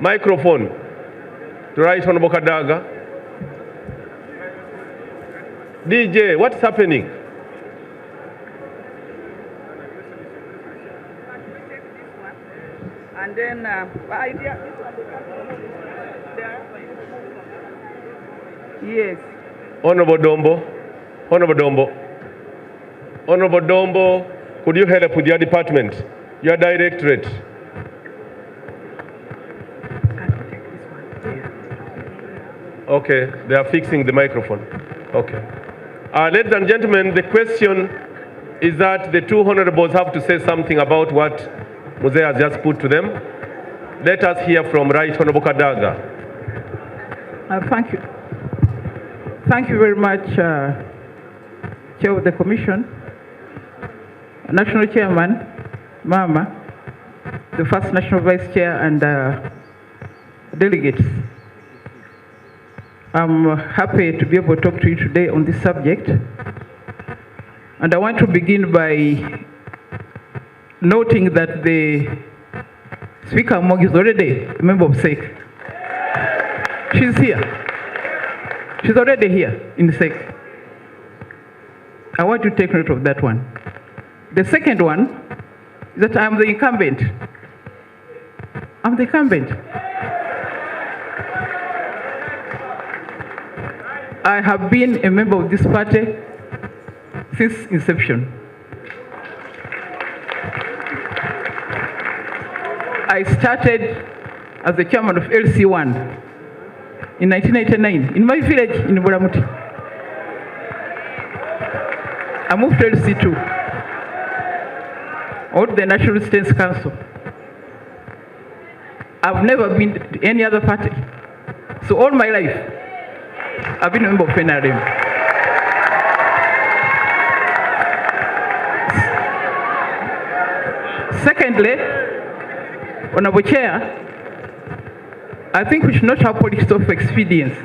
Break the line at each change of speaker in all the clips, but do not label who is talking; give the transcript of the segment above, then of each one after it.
Microphone to Right Honorable Kadaaga. DJ, what's happening?
And then yes.
Honorable Dombo. Honorable Dombo, could you help with your department, your directorate? Okay, they are fixing the microphone. Okay. Ladies and gentlemen, the question is that the two honorables have to say something about what Mzee has just put to them. Let us hear from Right Honorable Kadaaga.
Thank you. Thank you very much, Chair of the Commission, National Chairman, Mama, the first National Vice Chair, and delegates. I'm happy to be able to talk to you today on this subject. And I want to begin by noting that the Speaker Mog is already a member of SEC. She's here. She's already here in SEC. I want to take note of that one. The second one is that I'm the incumbent. I'm the incumbent. I have been a member of this party since inception. I started as the chairman of LC1 in 1999 in my village in Buramuti. I moved to LC2, or the National Students Council. I've never been to any other party. So all my life, I've been a member of NRM. Secondly, Honorable Chair, I think we should not have politics of expedience.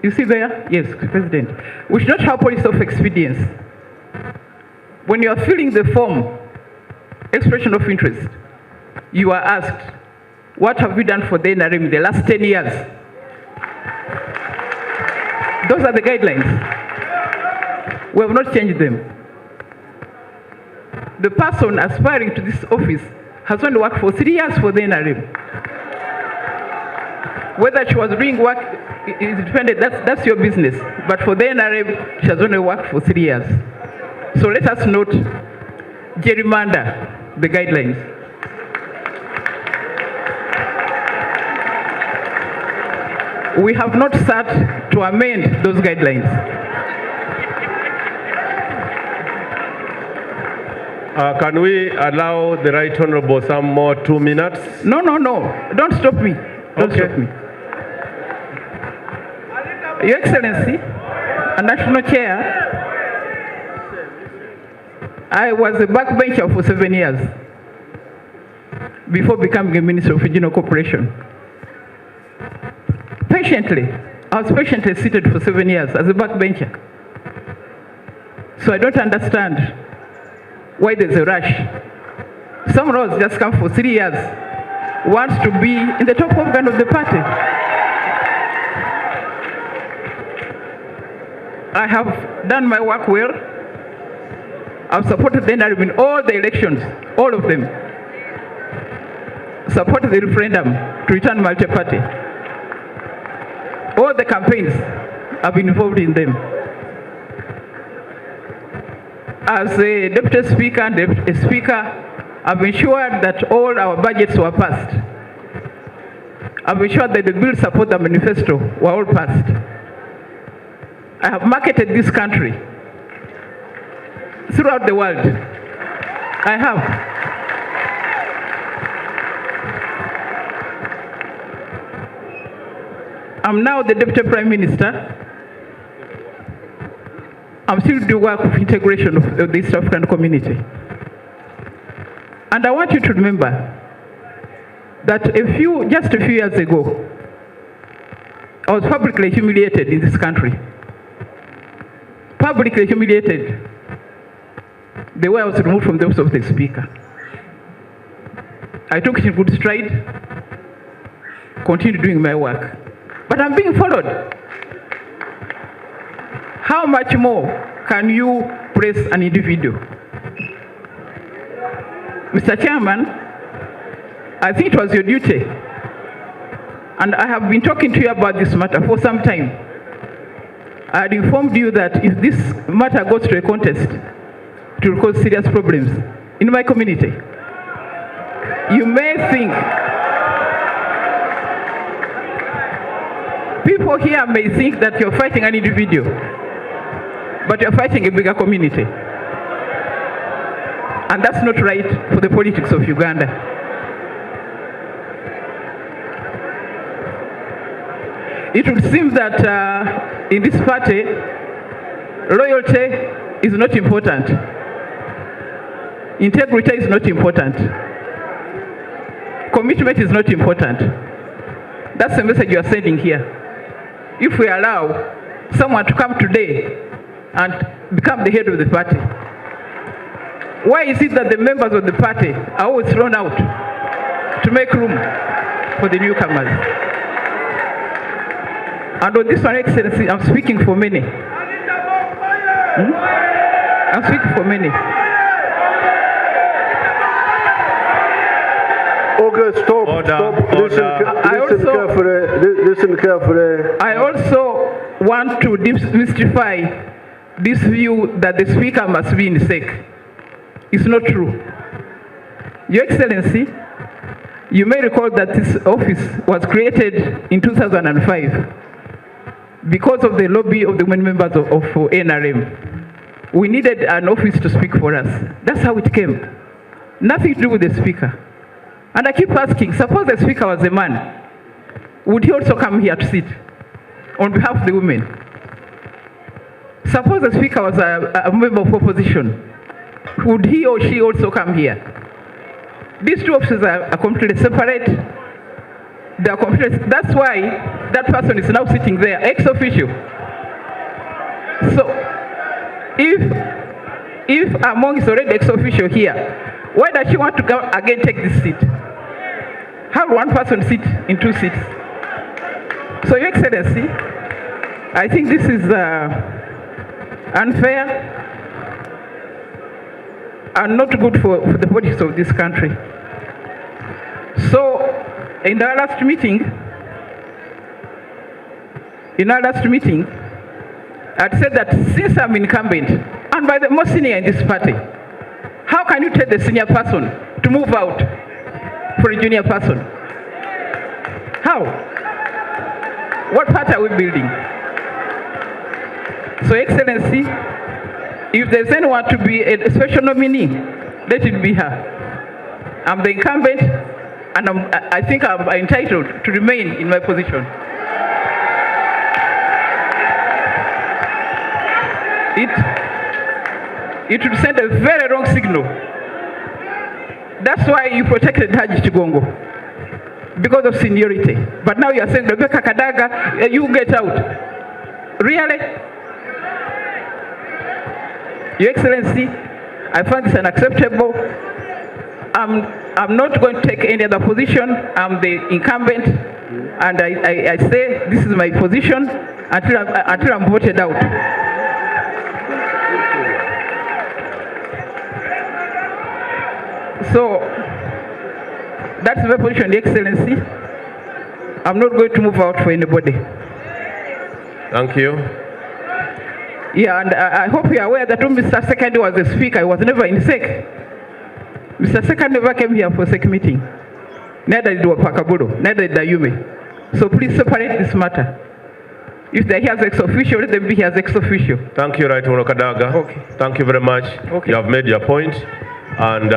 You see there? Yes, President. We should not have politics of expedience. When you are filling the form, expression of interest, you are asked, what have you done for the NRM in the last 10 years? Those are the guidelines. We have not changed them. The person aspiring to this office has only worked for 3 years for the NRM. Whether she was doing work is dependent, that's your business. But for the NRM, she has only worked for 3 years. So let us not gerrymander the guidelines. We have not sat to amend those guidelines.
Can we allow the Right Honorable some more 2 minutes?
No. Don't stop me. Don't stop me. Your Excellency, a National Chair, I was a backbencher for 7 years before becoming a Minister of Regional Corporation. I was patiently seated for 7 years as a backbencher. So I don't understand why there's a rush. Someone who has just come for 3 years wants to be in the top organ of the party. I have done my work well. I've supported the NRM in all the elections, all of them. Supported the referendum to return multi-party. All the campaigns, I've been involved in them. As a Deputy Speaker and a Speaker, I've ensured that all our budgets were passed. I've ensured that the bills support the manifesto were all passed. I have marketed this country throughout the world. I have. I'm now the Deputy Prime Minister. I'm still doing work of integration of the East African community. And I want you to remember that just a few years ago, I was publicly humiliated in this country. Publicly humiliated the way I was removed from the office of the Speaker. I took it in good stride, continued doing my work. But I'm being followed. How much more can you press an individual? Mr. Chairman, I think it was your duty, and I have been talking to you about this matter for some time. I had informed you that if this matter goes to a contest, it will cause serious problems in my community. You may think, people here may think that you're fighting an individual, but you're fighting a bigger community. And that's not right for the politics of Uganda. It would seem that in this party, loyalty is not important. Integrity is not important. Commitment is not important. That's the message you are sending here. If we allow someone to come today and become the head of the party, why is it that the members of the party are always thrown out to make room for the newcomers? And on this one, Excellency, I'm speaking for many. I'm speaking for many.
Okay, stop.
Order,
Stop.
order.
Listen carefully.
I also want to demystify this view that the speaker must be in SEC. It's not true. Your Excellency, you may recall that this office was created in 2005 because of the lobby of the women members of NRM. We needed an office to speak for us. That's how it came. Nothing to do with the speaker. And I keep asking, suppose the speaker was a man, would he also come here to sit on behalf of the women? Suppose the speaker was a member of opposition, would he or she also come here? These two offices are completely separate. They are completely, that's why that person is now sitting there, ex officio. So, if Among is already ex officio here, why does she want to come again take this seat? How one person sit in two seats? So, Your Excellency, I think this is unfair and not good for the politics of this country. So, in our last meeting, I'd said that since I'm incumbent, and by the most senior in this party, how can you tell the senior person to move out for a junior person? How? What party are we building? So, Excellency, if there's anyone to be a special nominee, let it be her. I'm the incumbent, and I think I'm entitled to remain in my position. It would send a very wrong signal. That's why you protected Haji Chigongo, because of seniority. But now you are saying, Rebecca Kadaaga, you get out. Really? Your Excellency, I find this unacceptable. I'm not going to take any other position. I'm the incumbent, and I say this is my position until I'm voted out. So that's my position, Your Excellency. I'm not going to move out for anybody.
Thank you.
Yeah, and I hope you are aware that when Mr. Sekandi was the speaker, I was never in SEC. Mr. Sekandi never came here for SEC meeting. Neither did Wapakabudo, neither did Dayume. So please separate this matter. If they're here as ex-official, let them be here as ex-official.
Thank you, Right Honourable Kadaaga.
Okay.
Thank you very much.
Okay.
You have made your point. And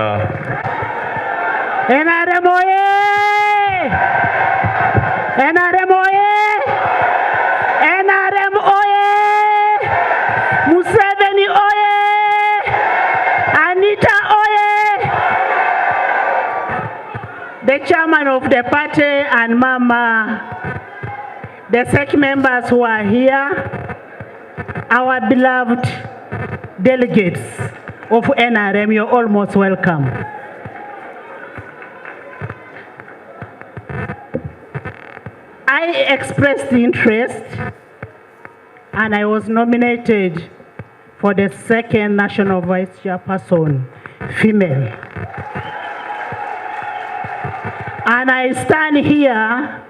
NRM oye! NRM oye! NRM oye! Museveni oye! Anita oye! The chairman of the party and Mama, the SEC members who are here, our beloved delegates of NRM, you're almost welcome. I expressed interest and I was nominated for the second National Vice Chairperson, female. And I stand here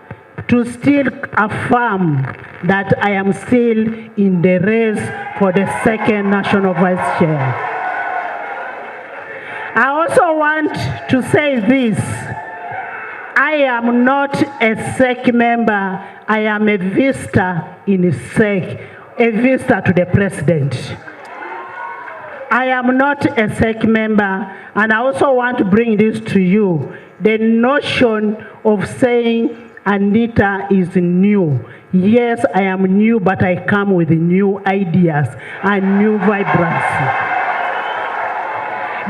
to still affirm that I am still in the race for the second National Vice Chair. I also want to say this. I am not a SEC member. I am a visitor in SEC, a visitor to the president. I am not a SEC member, and I also want to bring this to you. The notion of saying Anita is new. Yes, I am new, but I come with new ideas and new vibrancy.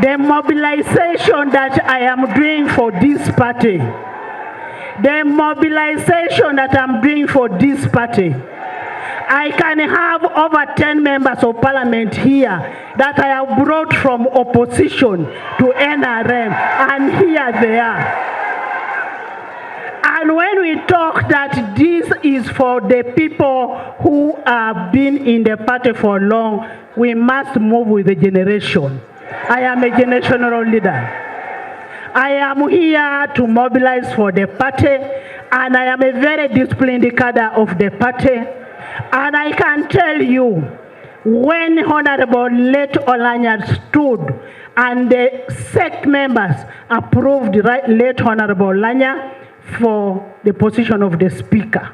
The mobilization that I am doing for this party, the mobilization that I'm doing for this party, I can have over 10 members of parliament here that I have brought from opposition to NRM, and here they are. And when we talk that this is for the people who have been in the party for long, we must move with the generation. I am a generational leader. I am here to mobilize for the party, and I am a very disciplined cadre of the party. And I can tell you, when Honorable Late Olanya stood and the SEC members approved Late Honorable Olanya for the position of the Speaker,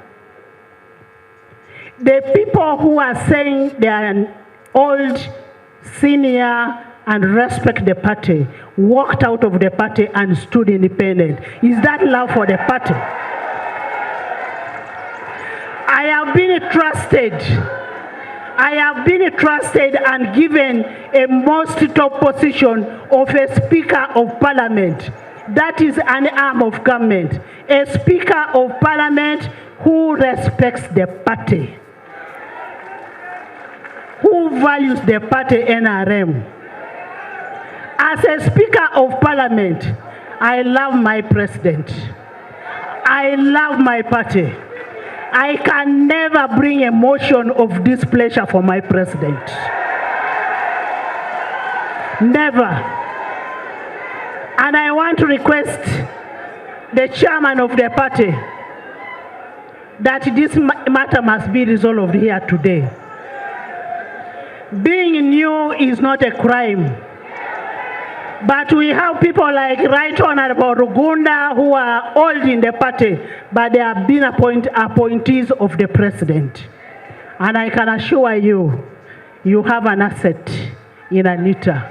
the people who are saying they are old, senior, and respect the party walked out of the party and stood independent. Is that love for the party? I have been trusted. I have been trusted and given a most top position of a Speaker of Parliament. That is an arm of government. A Speaker of Parliament who respects the party, who values the party NRM. As a Speaker of Parliament, I love my president. I love my party. I can never bring a motion of displeasure for my president. Never. And I want to request the chairman of the party that this matter must be resolved here today. Being new is not a crime. But we have people like Right Honorable Rugunda who are old in the party, but they have been appointees of the president. And I can assure you, you have an asset in Anita.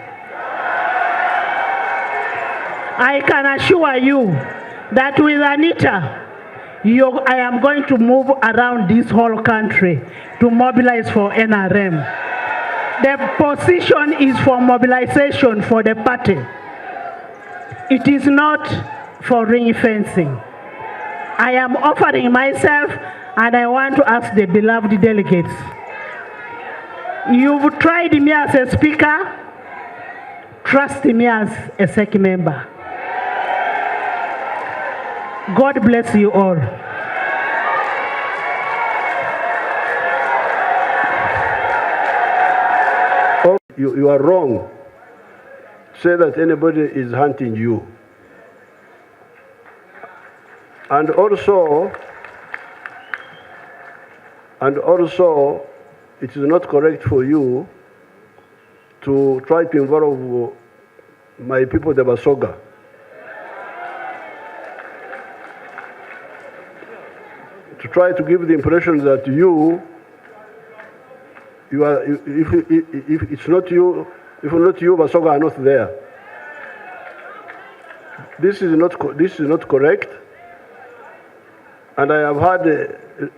I can assure you that with Anita, I am going to move around this whole country to mobilize for NRM. The position is for mobilization for the party. It is not for ring fencing. I am offering myself, and I want to ask the beloved delegates. You've tried me as a speaker, trust me as a SEC member. God bless you all.
You are wrong. Say that anybody is hunting you. And also, it is not correct for you to try to involve my people, the Basoga. To try to give the impression that you are, if it's not you, if not you, Basoga are not there. This is not correct. And I have had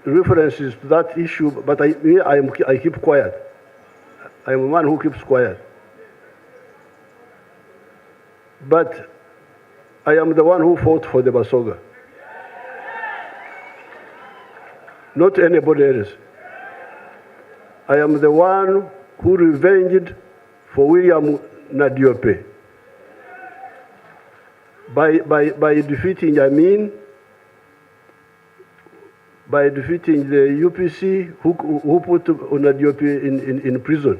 references to that issue, but I keep quiet. I am a man who keeps quiet. But I am the one who fought for the Basoga. Not anybody else. I am the one who revenged for William Nadiope by defeating Yamin by defeating the UPC who put Unadiope in prison.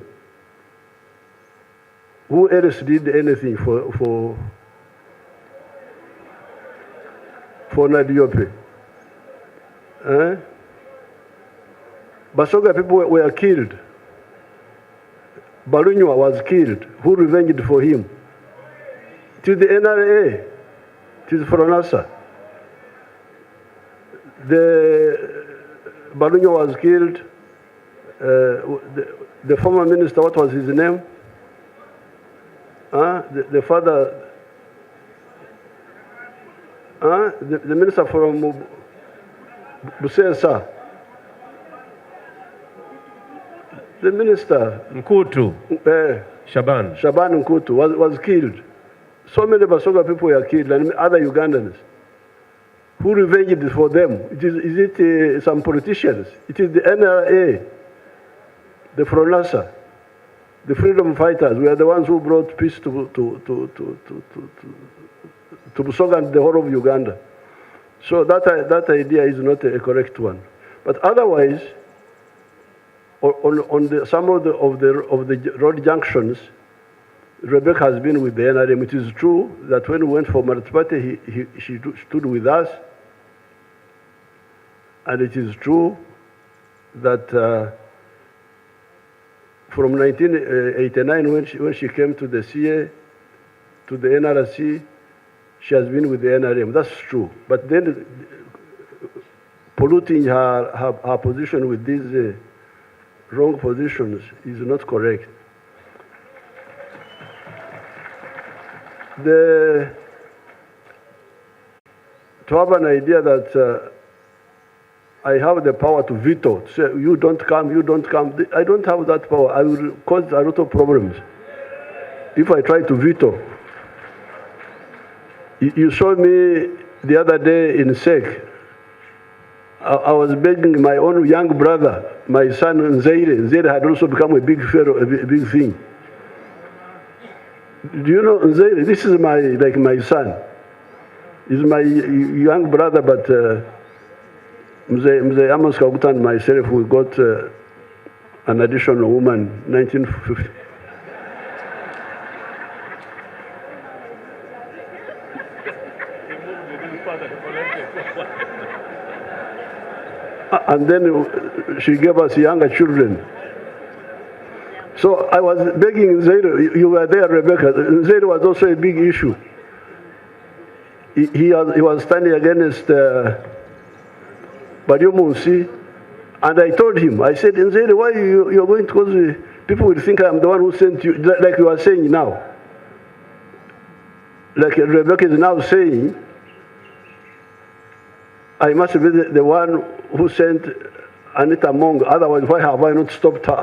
Who else did anything for Unadiope? Basoga people were killed. Balunywa was killed. Who revenged for him? To the NRA, to the Fronasa. Balunywa was killed. The former minister, what was his name? The father, the minister from Busesa. The minister,
Nkutu, Shaban.
Shaban Nkutu, was killed. So many Basoga people were killed, and other Ugandans. Who revenged for them? Is it some politicians? It is the NRA, the Fronasa, the freedom fighters. We are the ones who brought peace to Busoga and the whole of Uganda. So that idea is not a correct one. But otherwise, on some of the road junctions, Rebecca has been with the NRM. It is true that when we went for Maratipate, she stood with us. And it is true that from 1989, when she came to the CA, to the NRC, she has been with the NRM. That's true. But then polluting her position with these wrong positions is not correct. To have an idea that I have the power to veto, to say, you don't come, you don't come. I don't have that power. I will cause a lot of problems if I try to veto. You saw me the other day in SEC. I was begging my own young brother, my son Nzeire. Nzeire had also become a big fellow, a big thing. Do you know Nzeire? This is my son. He's my young brother, but Mzee Amos Kaguta and myself, we got an additional woman, 1950. And then she gave us younger children. So I was begging Nzeire, you were there, Rebecca. Nzeire was also a big issue. He was standing against Bariomunsi, and I told him, I said, Nzeire, why you're going to cause people will think I'm the one who sent you, like you are saying now. Like Rebecca is now saying, I must be the one who sent Anita Mong, otherwise why have I not stopped her?